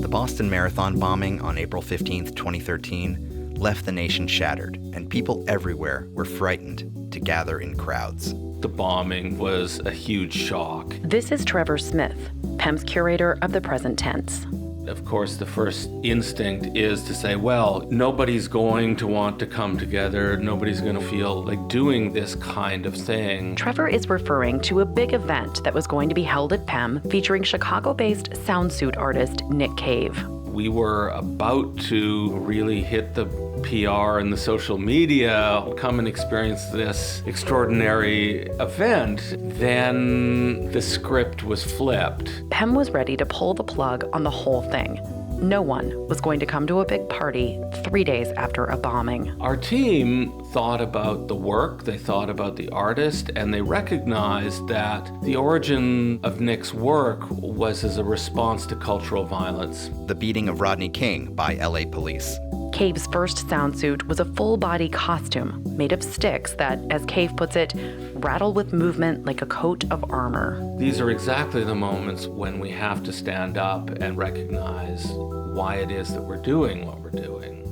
The Boston Marathon bombing on April 15, 2013, left the nation shattered, and people everywhere were frightened to gather in crowds. The bombing was a huge shock. This is Trevor Smith, PEM's curator of the present tense. Of course, the first instinct is to say, well, nobody's going to want to come together. Nobody's going to feel like doing this kind of thing. Trevor is referring to a big event that was going to be held at PEM featuring Chicago-based sound suit artist Nick Cave. We were about to really hit the PR and the social media, come and experience this extraordinary event. Then the script was flipped. PEM was ready to pull the plug on the whole thing. No one was going to come to a big party 3 days after a bombing. Our team thought about the work, they thought about the artist, and they recognized that the origin of Nick's work was as a response to cultural violence. The beating of Rodney King by LA police. Cave's first sound suit was a full-body costume made of sticks that, as Cave puts it, rattle with movement like a coat of armor. These are exactly the moments when we have to stand up and recognize why it is that we're doing what we're doing.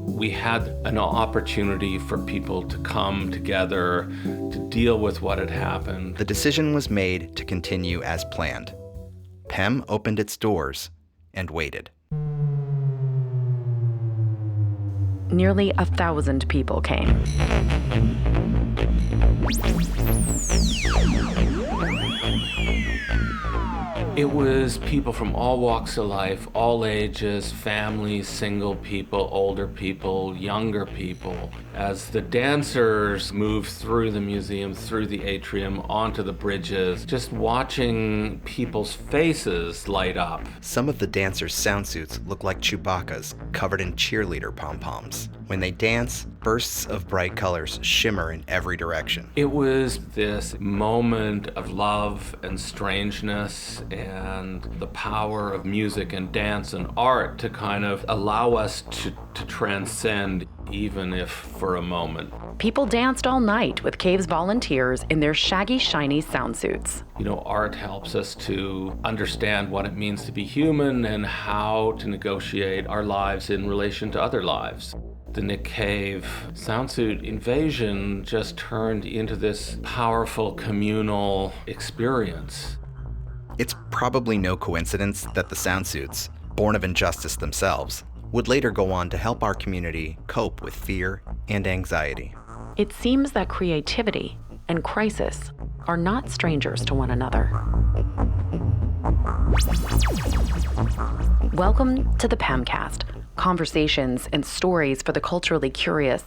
We had an opportunity for people to come together to deal with what had happened. The decision was made to continue as planned. PEM opened its doors and waited. Nearly 1,000 people came. It was people from all walks of life, all ages, families, single people, older people, younger people. As the dancers moved through the museum, through the atrium, onto the bridges, just watching people's faces light up. Some of the dancers' sound suits look like Chewbacca's, covered in cheerleader pom-poms. When they dance, bursts of bright colors shimmer in every direction. It was this moment of love and strangeness and the power of music and dance and art to kind of allow us to transcend, even if for a moment. People danced all night with Cave's volunteers in their shaggy, shiny sound suits. You know, art helps us to understand what it means to be human and how to negotiate our lives in relation to other lives. The Nick Cave soundsuit invasion just turned into this powerful communal experience. It's probably no coincidence that the soundsuits, born of injustice themselves, would later go on to help our community cope with fear and anxiety. It seems that creativity and crisis are not strangers to one another. Welcome to the PEMcast, conversations and stories for the culturally curious.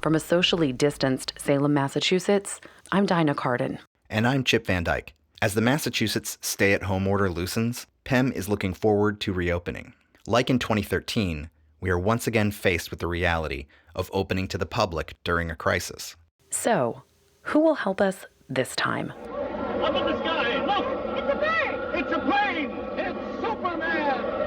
From a socially distanced Salem, Massachusetts, I'm Dinah Carden. And I'm Chip Van Dyke. As the Massachusetts stay-at-home order loosens, PEM is looking forward to reopening. Like in 2013, we are once again faced with the reality of opening to the public during a crisis. So, who will help us this time? Up in the sky, look! It's a bird! It's a plane! It's Superman!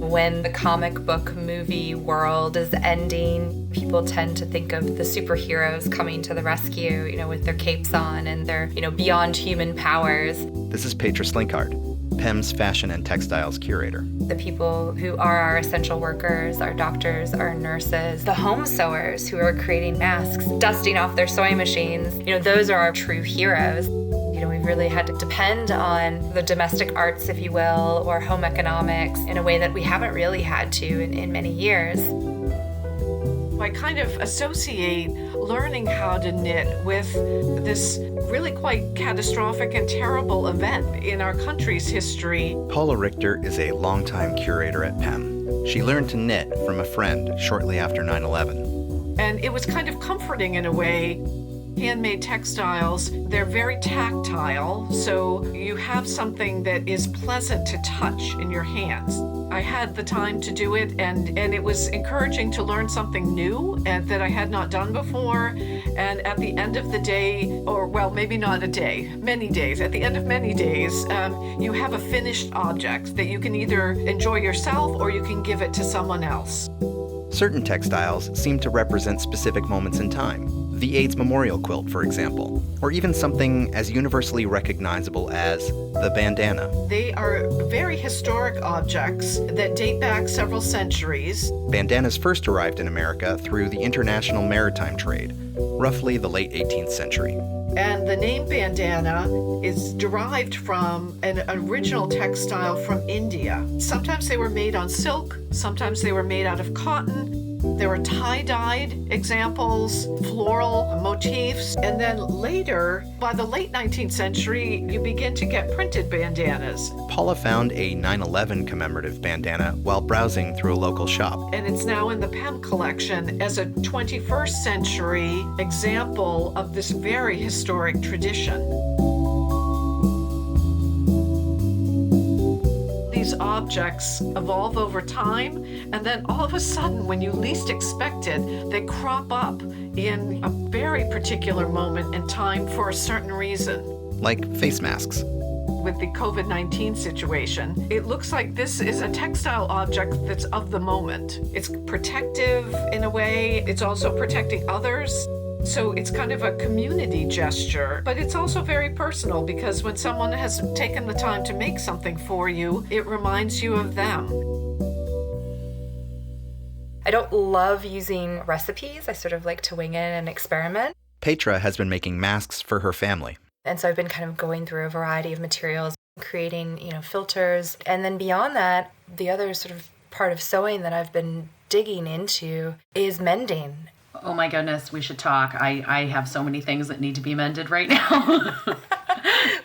When the comic book movie world is ending, people tend to think of the superheroes coming to the rescue, with their capes on and their, beyond human powers. This is Petra Slinkard, PEM's fashion and textiles curator. The people who are our essential workers, our doctors, our nurses, the home sewers who are creating masks, dusting off their sewing machines, those are our true heroes. We've really had to depend on the domestic arts, if you will, or home economics in a way that we haven't really had to in many years. I kind of associate learning how to knit with this really quite catastrophic and terrible event in our country's history. Paula Richter is a longtime curator at PEM. She learned to knit from a friend shortly after 9/11. And it was kind of comforting in a way. Handmade textiles, they're very tactile, so you have something that is pleasant to touch in your hands. I had the time to do it, and it was encouraging to learn something new and that I had not done before. And at the end of the day, or well, maybe not a day, many days, at the end of many days, you have a finished object that you can either enjoy yourself or you can give it to someone else. Certain textiles seem to represent specific moments in time. The AIDS memorial quilt, for example, or even something as universally recognizable as the bandana. They are very historic objects that date back several centuries. Bandanas first arrived in America through the international maritime trade, roughly the late 18th century. And the name bandana is derived from an original textile from India. Sometimes they were made on silk, sometimes they were made out of cotton. There were tie-dyed examples, floral motifs, and then later, by the late 19th century, you begin to get printed bandanas. Paula found a 9/11 commemorative bandana while browsing through a local shop. And it's now in the PEM collection as a 21st century example of this very historic tradition. These objects evolve over time, and then all of a sudden, when you least expect it, they crop up in a very particular moment in time for a certain reason. Like face masks. With the COVID-19 situation, it looks like this is a textile object that's of the moment. It's protective in a way, it's also protecting others. So it's kind of a community gesture, but it's also very personal because when someone has taken the time to make something for you, it reminds you of them. I don't love using recipes. I sort of like to wing it and experiment. Petra has been making masks for her family. And so I've been kind of going through a variety of materials, creating, filters. And then beyond that, the other sort of part of sewing that I've been digging into is mending. Oh my goodness, we should talk. I have so many things that need to be mended right now.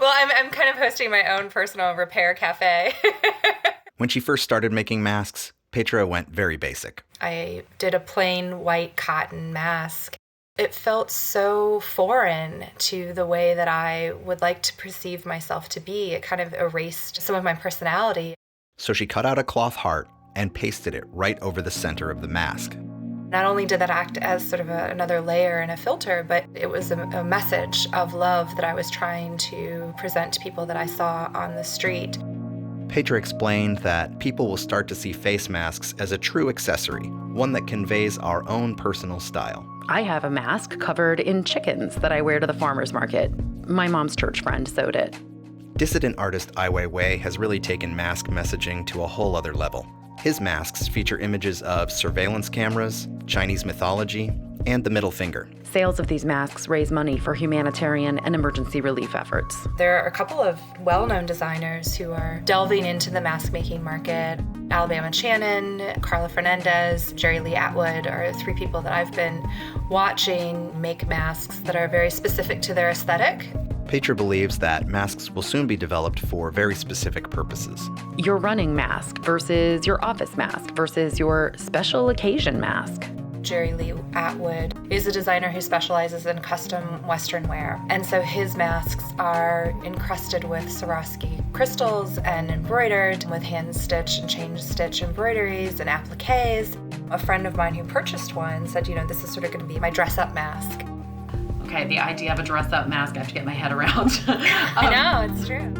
Well, I'm kind of hosting my own personal repair cafe. When she first started making masks, Petra went very basic. I did a plain white cotton mask. It felt so foreign to the way that I would like to perceive myself to be. It kind of erased some of my personality. So she cut out a cloth heart and pasted it right over the center of the mask. Not only did that act as sort of another layer and a filter, but it was a message of love that I was trying to present to people that I saw on the street. Petra explained that people will start to see face masks as a true accessory, one that conveys our own personal style. I have a mask covered in chickens that I wear to the farmer's market. My mom's church friend sewed it. Dissident artist Ai Weiwei has really taken mask messaging to a whole other level. His masks feature images of surveillance cameras, Chinese mythology, and the middle finger. Sales of these masks raise money for humanitarian and emergency relief efforts. There are a couple of well-known designers who are delving into the mask-making market. Alabama Shannon, Carla Fernandez, Jerry Lee Atwood are three people that I've been watching make masks that are very specific to their aesthetic. Petra believes that masks will soon be developed for very specific purposes. Your running mask versus your office mask versus your special occasion mask. Jerry Lee Atwood is a designer who specializes in custom Western wear. And so his masks are encrusted with Swarovski crystals and embroidered with hand stitch and chain stitch embroideries and appliques. A friend of mine who purchased one said, this is sort of going to be my dress-up mask. Okay, the idea of a dress-up mask, I have to get my head around. I know, it's true.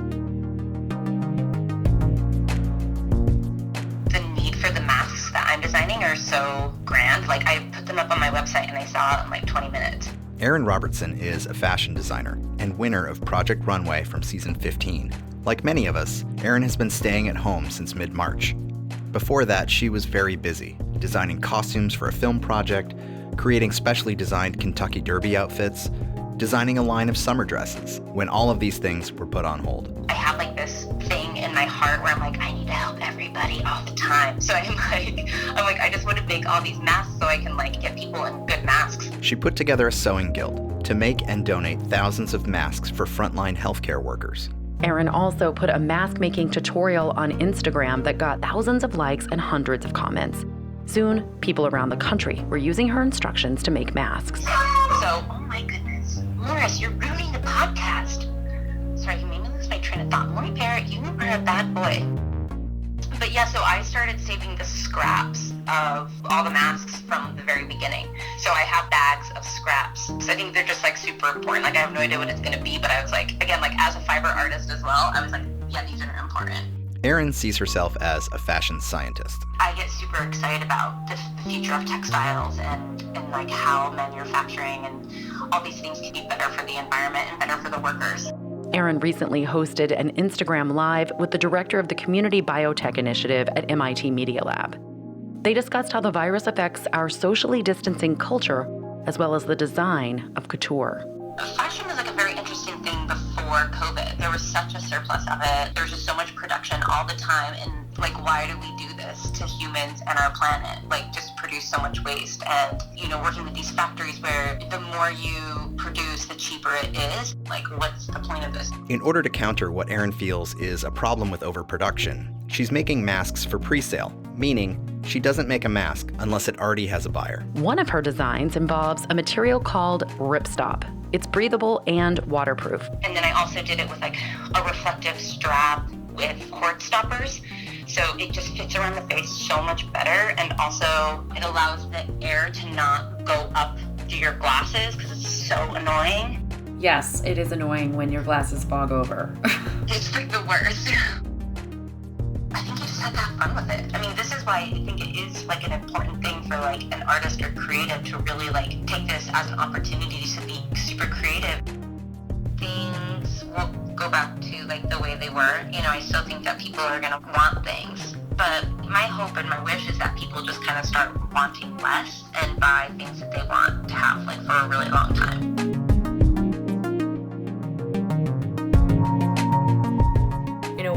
The need for the masks that I'm designing are so grand. Like, I put them up on my website and I saw it in like 20 minutes. Erin Robertson is a fashion designer and winner of Project Runway from season 15. Like many of us, Erin has been staying at home since mid-March. Before that, she was very busy, designing costumes for a film project, creating specially designed Kentucky Derby outfits, designing a line of summer dresses, when all of these things were put on hold. I have like this thing in my heart where I'm like, I need to help everybody all the time. So I'm like, I just want to make all these masks so I can like get people in good masks. She put together a sewing guild to make and donate thousands of masks for frontline healthcare workers. Erin also put a mask-making tutorial on Instagram that got thousands of likes and hundreds of comments. Soon, people around the country were using her instructions to make masks. So, oh my goodness, Morris, you're ruining the podcast. Sorry, you made me lose my train of thought. Maury Parrott, you are a bad boy. But yeah, so I started saving the scraps of all the masks from the very beginning. So I have bags of scraps. So I think they're just like super important. Like I have no idea what it's going to be, but I was like, again, like as a fiber artist as well, I was like, yeah, these are important. Erin sees herself as a fashion scientist. I get super excited about the future of textiles and like how manufacturing and all these things can be better for the environment and better for the workers. Erin recently hosted an Instagram Live with the director of the Community Biotech Initiative at MIT Media Lab. They discussed how the virus affects our socially distancing culture, as well as the design of couture. Fashion was like a very interesting thing before COVID. There was such a surplus of it. There was just so much production all the time. And like, why do we do this to humans and our planet? Like, just produce so much waste. And, working with these factories where the more you produce, the cheaper it is. Like, what's the point of this? In order to counter what Erin feels is a problem with overproduction, she's making masks for pre-sale, meaning she doesn't make a mask unless it already has a buyer. One of her designs involves a material called Ripstop. It's breathable and waterproof. And then I also did it with like a reflective strap with cord stoppers. So it just fits around the face so much better. And also it allows the air to not go up to your glasses because it's so annoying. Yes, it is annoying when your glasses fog over. It's like the worst. I think you just have to have fun with it. I mean, this is why I think it is like an important thing for like an artist or creative to really like take this as an opportunity to be super creative. Things will go back to like the way they were. I still think that people are gonna want things. But my hope and my wish is that people just kind of start wanting less and buy things that they want to have like for a really long time.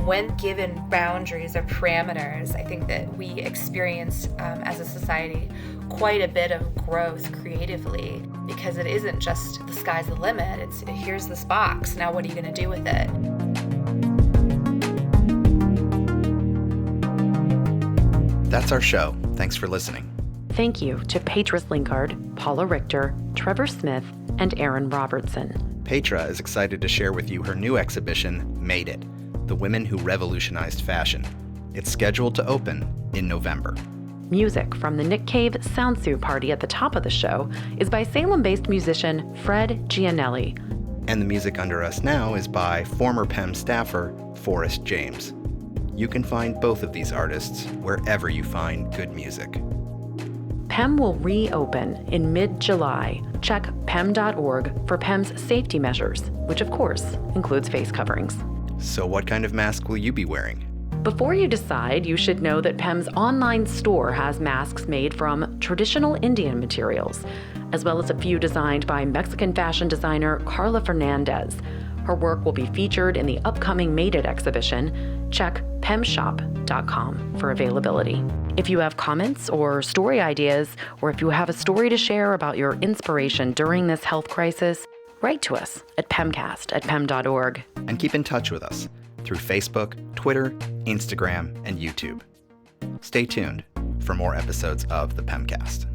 When given boundaries or parameters, I think that we experience as a society quite a bit of growth creatively, because it isn't just the sky's the limit. It's here's this box, now what are you going to do with it? That's our show. Thanks for listening. Thank you to Patris Linkard, Paula Richter, Trevor Smith, and Erin Robertson. Petra is excited to share with you her new exhibition, Made It, The Women Who Revolutionized Fashion. It's scheduled to open in November. Music from the Nick Cave Soundsuit Party at the top of the show is by Salem-based musician Fred Gianelli. And the music under us now is by former PEM staffer Forrest James. You can find both of these artists wherever you find good music. PEM will reopen in mid-July. Check PEM.org for PEM's safety measures, which of course includes face coverings. So what kind of mask will you be wearing? Before you decide, you should know that PEM's online store has masks made from traditional Indian materials, as well as a few designed by Mexican fashion designer Carla Fernandez. Her work will be featured in the upcoming Made It exhibition. Check PEMshop.com for availability. If you have comments or story ideas, or if you have a story to share about your inspiration during this health crisis, write to us at PEMcast@PEM.org. And keep in touch with us through Facebook, Twitter, Instagram, and YouTube. Stay tuned for more episodes of the PEMcast.